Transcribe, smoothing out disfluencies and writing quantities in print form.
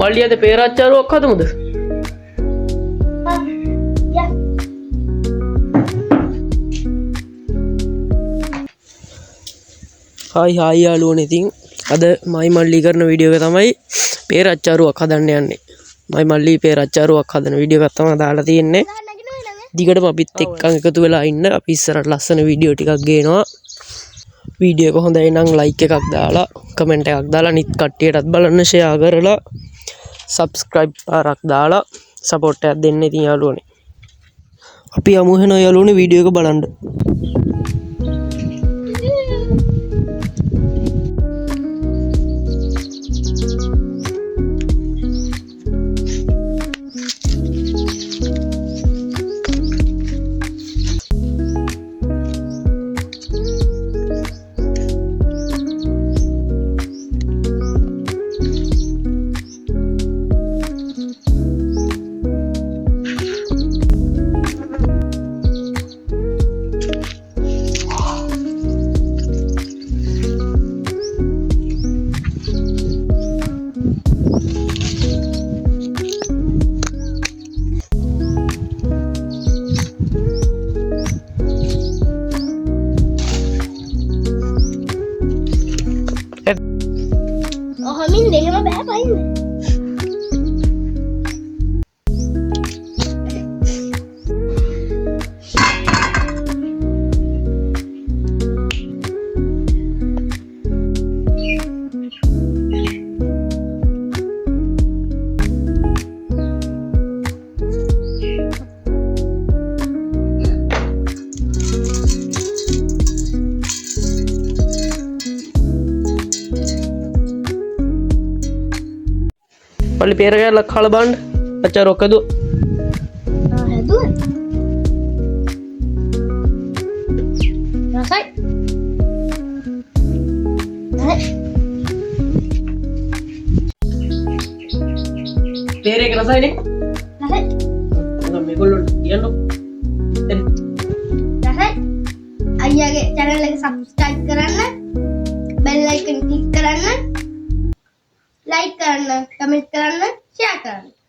මල්ලි අද පේරාච්චාරුවක් හදමුද? හායි යාළුවනේ ඉතින් අද මයි මල්ලි කරන වීඩියෝ එක තමයි පේරාච්චාරුවක් හදන්න යන්නේ. මයි මල්ලි පේරාච්චාරුවක් හදන වීඩියෝ එකක් තමයි දාලා තියෙන්නේ. දිගටම අපිත් එක්කන් එකතු වෙලා ඉන්න. අපි ඉස්සරහට ලස්සන වීඩියෝ ටිකක් ගේනවා. වීඩියෝ එක හොඳයි නම් ලයික් එකක් දාලා කමෙන්ට් එකක් දාලා අනිත් කට්ටියටත් බලන්න ෂෙයා කරලා සබ්ස්ක්‍රයිබ් පාරක් දාලා සපෝට් එකක් දෙන්න ඉතින් යාළුවනේ. අපි යමු එහෙනම් යාළුවනේ වීඩියෝ එක බලන්න. Min දෙකම බෑ පයින්න. මල්ලි පේර කෑල්ලක් කාලා බලන්න. අච්චාරුවක් හදුවා. හැදුවා. රසයි. පේරේ එක රසයිනේ. රසයි. මම මේගොල්ලෝ කියන්නකො. රසයි. අයියාගේ channel එක subscribe කරන්න. bell icon click කරන්න. like කරන්න, comment කරන්න, share කරන්න.